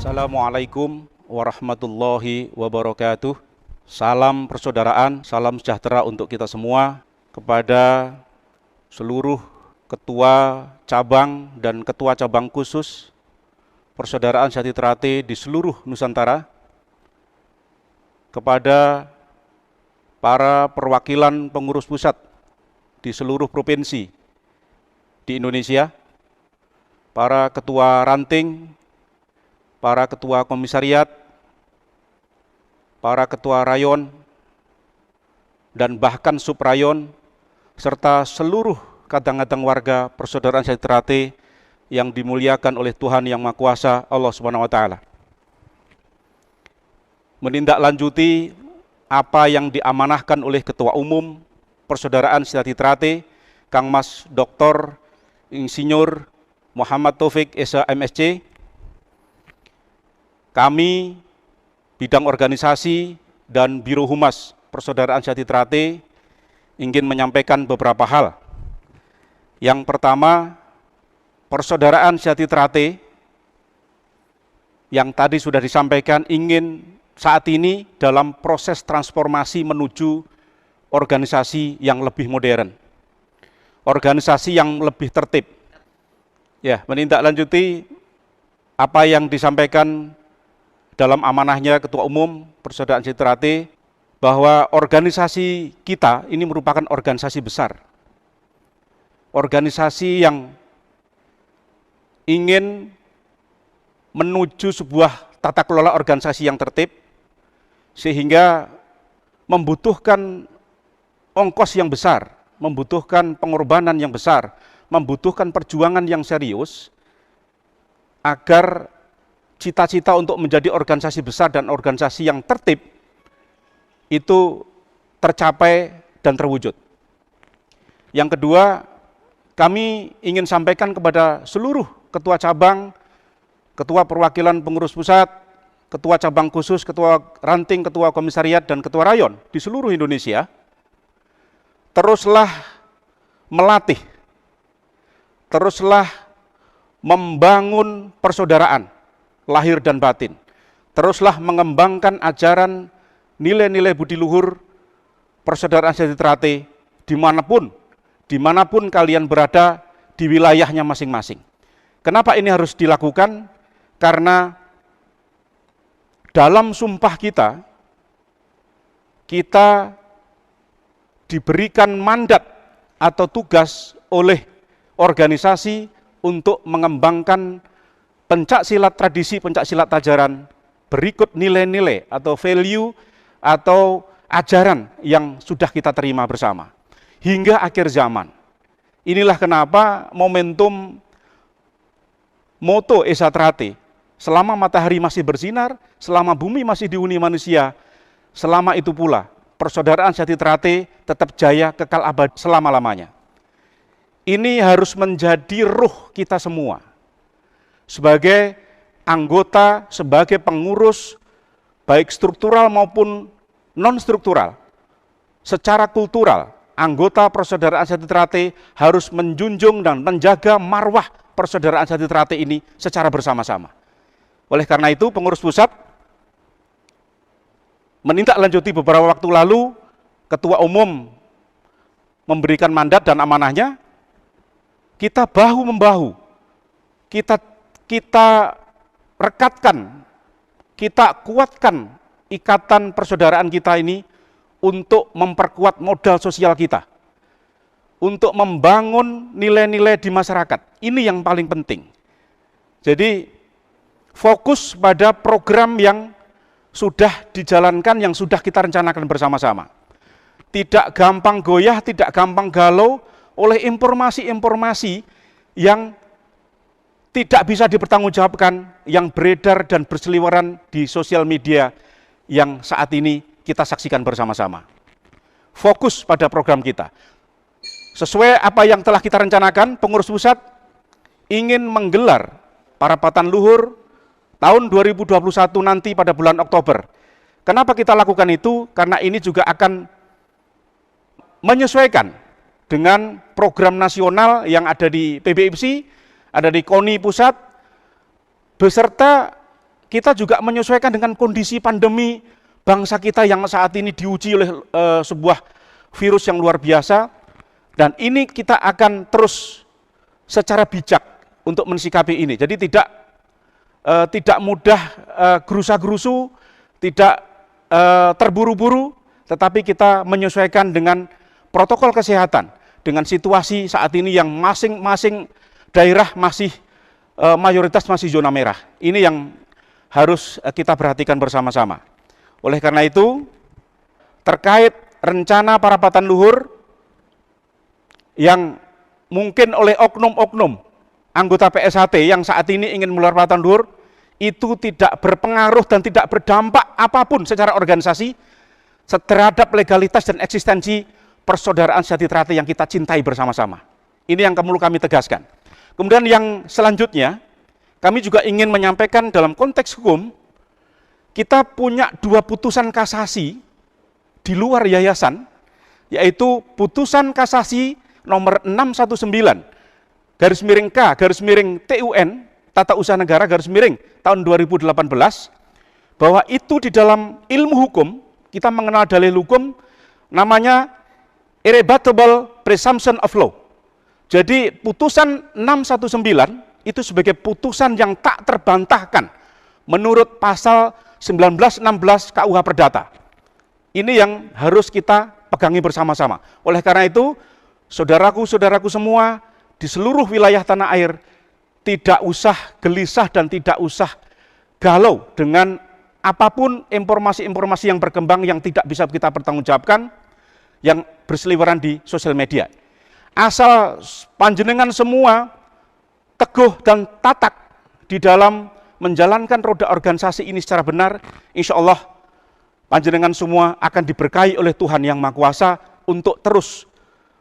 Assalamualaikum warahmatullahi wabarakatuh. Salam persaudaraan, salam sejahtera untuk kita semua. Kepada seluruh ketua cabang dan ketua cabang khusus Persaudaraan Sejati Ternate di seluruh Nusantara. Kepada para perwakilan pengurus pusat di seluruh provinsi di Indonesia, para ketua ranting, para ketua komisariat, para ketua rayon, dan bahkan subrayon, serta seluruh kadang-kadang warga Persaudaraan Sejati Ternate yang dimuliakan oleh Tuhan Yang Maha Kuasa, Allah Subhanahu wa Ta'ala. Menindaklanjuti apa yang diamanahkan oleh Ketua Umum Persaudaraan Sejati Ternate, Kang Mas Dr. Insinyur Muhammad Taufik Esa MSc, kami bidang organisasi dan Biro Humas Persaudaraan Sejati Ternate ingin menyampaikan beberapa hal. Yang pertama, Persaudaraan Sejati Ternate yang tadi sudah disampaikan ingin saat ini dalam proses transformasi menuju organisasi yang lebih modern, organisasi yang lebih tertib. Ya, menindaklanjuti apa yang disampaikan dalam amanahnya Ketua Umum Persaudaraan Sejati Ternate, bahwa organisasi kita ini merupakan organisasi besar. Organisasi yang ingin menuju sebuah tata kelola organisasi yang tertib, sehingga membutuhkan ongkos yang besar, membutuhkan pengorbanan yang besar, membutuhkan perjuangan yang serius, agar cita-cita untuk menjadi organisasi besar dan organisasi yang tertib itu tercapai dan terwujud. Yang kedua, kami ingin sampaikan kepada seluruh ketua cabang, ketua perwakilan pengurus pusat, ketua cabang khusus, ketua ranting, ketua komisariat, dan ketua rayon di seluruh Indonesia, teruslah melatih, teruslah membangun persaudaraan lahir dan batin. Teruslah mengembangkan ajaran nilai-nilai budi luhur Persaudaraan Sejati Ternate dimanapun kalian berada di wilayahnya masing-masing. Kenapa ini harus dilakukan? Karena dalam sumpah kita diberikan mandat atau tugas oleh organisasi untuk mengembangkan pencaksilat tradisi, pencaksilat ajaran berikut nilai-nilai atau value atau ajaran yang sudah kita terima bersama hingga akhir zaman. Inilah kenapa momentum moto Esa Ternate, selama matahari masih bersinar, selama bumi masih dihuni manusia, selama itu pula Persaudaraan Sejati Ternate tetap jaya kekal abadi selama-lamanya. Ini harus menjadi ruh kita semua. Sebagai anggota, sebagai pengurus, baik struktural maupun non-struktural, secara kultural, anggota Persaudaraan Sejati Ternate harus menjunjung dan menjaga marwah Persaudaraan Sejati Ternate ini secara bersama-sama. Oleh karena itu, pengurus pusat menindaklanjuti beberapa waktu lalu, Ketua Umum memberikan mandat dan amanahnya, kita bahu-membahu, kita rekatkan, kita kuatkan ikatan persaudaraan kita ini untuk memperkuat modal sosial kita, untuk membangun nilai-nilai di masyarakat. Ini yang paling penting. Jadi fokus pada program yang sudah dijalankan, yang sudah kita rencanakan bersama-sama. Tidak gampang goyah, tidak gampang galau oleh informasi-informasi yang tidak bisa dipertanggungjawabkan, yang beredar dan berseliweran di sosial media yang saat ini kita saksikan bersama-sama. Fokus pada program kita. Sesuai apa yang telah kita rencanakan, pengurus pusat ingin menggelar parapatan luhur tahun 2021 nanti pada bulan Oktober. Kenapa kita lakukan itu? Karena ini juga akan menyesuaikan dengan program nasional yang ada di PBIPSI, ada di KONI pusat, beserta kita juga menyesuaikan dengan kondisi pandemi bangsa kita yang saat ini diuji oleh sebuah virus yang luar biasa, dan ini kita akan terus secara bijak untuk mensikapi ini. Jadi tidak mudah gerusa-gerusu, tidak terburu-buru, tetapi kita menyesuaikan dengan protokol kesehatan, dengan situasi saat ini yang masing-masing daerah masih mayoritas masih zona merah. Ini yang harus kita perhatikan bersama-sama. Oleh karena itu, terkait rencana parapatan luhur yang mungkin oleh oknum-oknum anggota PSHT yang saat ini ingin menggelar parapatan luhur, itu tidak berpengaruh dan tidak berdampak apapun secara organisasi terhadap legalitas dan eksistensi persaudaraan sejati teratai yang kita cintai bersama-sama. Ini yang perlu kami tegaskan. Kemudian yang selanjutnya, kami juga ingin menyampaikan dalam konteks hukum, kita punya 2 putusan kasasi di luar yayasan, yaitu putusan kasasi nomor 619 garis miring K garis miring TUN Tata Usaha Negara garis miring tahun 2018, bahwa itu di dalam ilmu hukum kita mengenal dalil hukum namanya irrebuttable presumption of law. Jadi putusan 619 itu sebagai putusan yang tak terbantahkan menurut pasal 1916 KUH Perdata. Ini yang harus kita pegangi bersama-sama. Oleh karena itu, saudaraku-saudaraku semua di seluruh wilayah tanah air, tidak usah gelisah dan tidak usah galau dengan apapun informasi-informasi yang berkembang yang tidak bisa kita pertanggungjawabkan, yang berseliweran di sosial media. Asal panjenengan semua teguh dan tatak di dalam menjalankan roda organisasi ini secara benar, insya Allah panjenengan semua akan diberkahi oleh Tuhan Yang Maha Kuasa untuk terus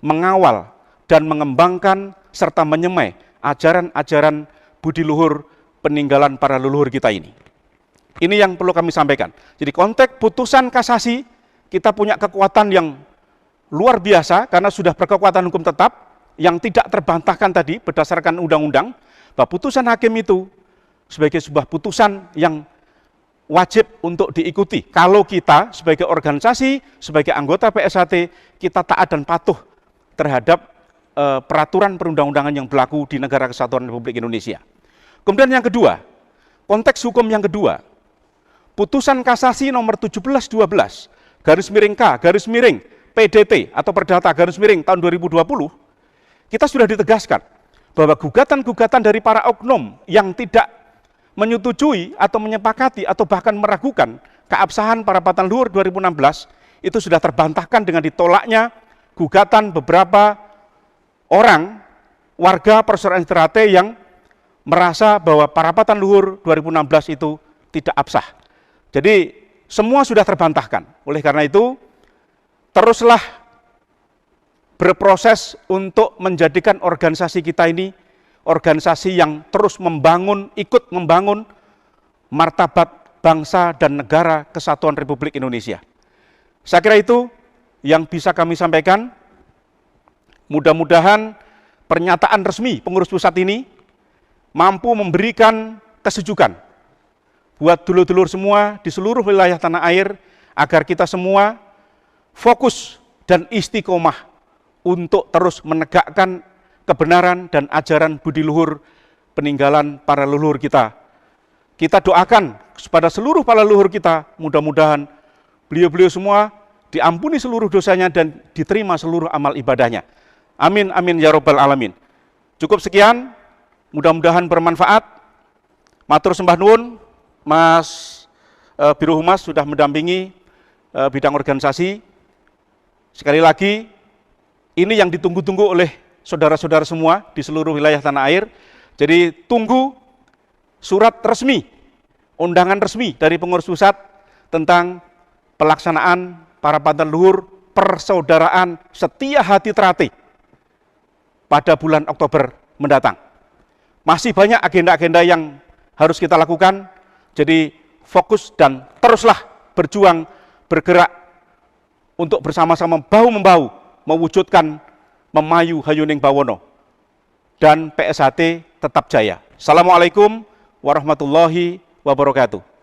mengawal dan mengembangkan serta menyemai ajaran-ajaran budi luhur peninggalan para leluhur kita ini. Ini yang perlu kami sampaikan. Jadi konteks putusan kasasi, kita punya kekuatan yang luar biasa karena sudah berkekuatan hukum tetap yang tidak terbantahkan tadi berdasarkan undang-undang, bahwa putusan hakim itu sebagai sebuah putusan yang wajib untuk diikuti. Kalau kita sebagai organisasi, sebagai anggota PSHT, kita taat dan patuh terhadap peraturan perundang-undangan yang berlaku di Negara Kesatuan Republik Indonesia. Kemudian yang kedua, konteks hukum yang kedua, putusan kasasi nomor 1712 garis miring K garis miring PDT atau Perdata garis miring tahun 2020, kita sudah ditegaskan bahwa gugatan-gugatan dari para oknum yang tidak menyetujui atau menyepakati atau bahkan meragukan keabsahan parapatan luhur 2016 itu sudah terbantahkan dengan ditolaknya gugatan beberapa orang warga persaudaraan teratai yang merasa bahwa parapatan luhur 2016 itu tidak absah. Jadi semua sudah terbantahkan. Oleh karena itu, teruslah berproses untuk menjadikan organisasi kita ini organisasi yang terus membangun, ikut membangun martabat bangsa dan negara Kesatuan Republik Indonesia. Saya kira itu yang bisa kami sampaikan. Mudah-mudahan pernyataan resmi pengurus pusat ini mampu memberikan kesejukan buat dulur-dulur semua di seluruh wilayah tanah air, agar kita semua fokus dan istiqomah untuk terus menegakkan kebenaran dan ajaran budi luhur peninggalan para leluhur kita. Kita doakan kepada seluruh para leluhur kita, mudah-mudahan beliau-beliau semua diampuni seluruh dosanya dan diterima seluruh amal ibadahnya. Amin, amin, ya robbal alamin. Cukup sekian, mudah-mudahan bermanfaat. Matur sembah nuwun, Mas Biro Humas sudah mendampingi bidang organisasi. Sekali lagi, ini yang ditunggu-tunggu oleh saudara-saudara semua di seluruh wilayah tanah air. Jadi tunggu surat resmi, undangan resmi dari pengurus pusat tentang pelaksanaan parapatan luhur persaudaraan setia hati teratai pada bulan Oktober mendatang. Masih banyak agenda-agenda yang harus kita lakukan, jadi fokus dan teruslah berjuang, bergerak untuk bersama-sama bahu-membahu mewujudkan Memayu Hayuning Bawono dan PSHT tetap jaya. Assalamualaikum warahmatullahi wabarakatuh.